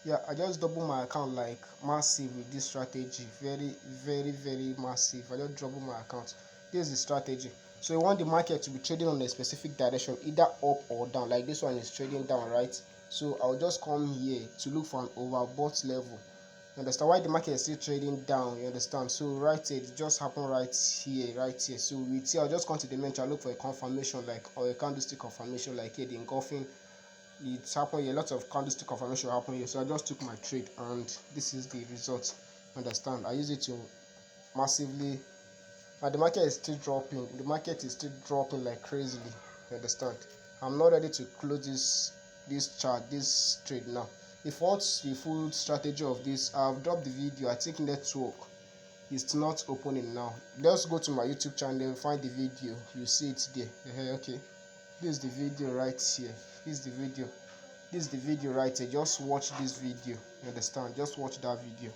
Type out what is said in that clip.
Yeah, I just double my account like massive with this strategy. Very massive. I just double my account. This is the strategy. So you want the market to be trading on a specific direction, either up or down. Like this one is trading down, right? So I'll just come here to look for an overbought level. You understand why the market is still trading down? You understand? So right here, it just happened right here, right here. So with here, I'll just come to the main chart, look for a confirmation, like, or a candlestick confirmation, like here, the engulfing. It's happened here, a lot of candlestick confirmation happen here. So I just took my trade, and this is the result. Understand? I use it to massively, and the market is still dropping. The market is still dropping like crazily. You understand? I'm not ready to close this chart, this trade now. If you want the full strategy of this, I've dropped the video. I think network is not opening now. Just go to my YouTube channel, find the video, you see it there. Okay, this is the video right here. This is the video. This is the video right here. Just watch this video. You understand? Just watch that video.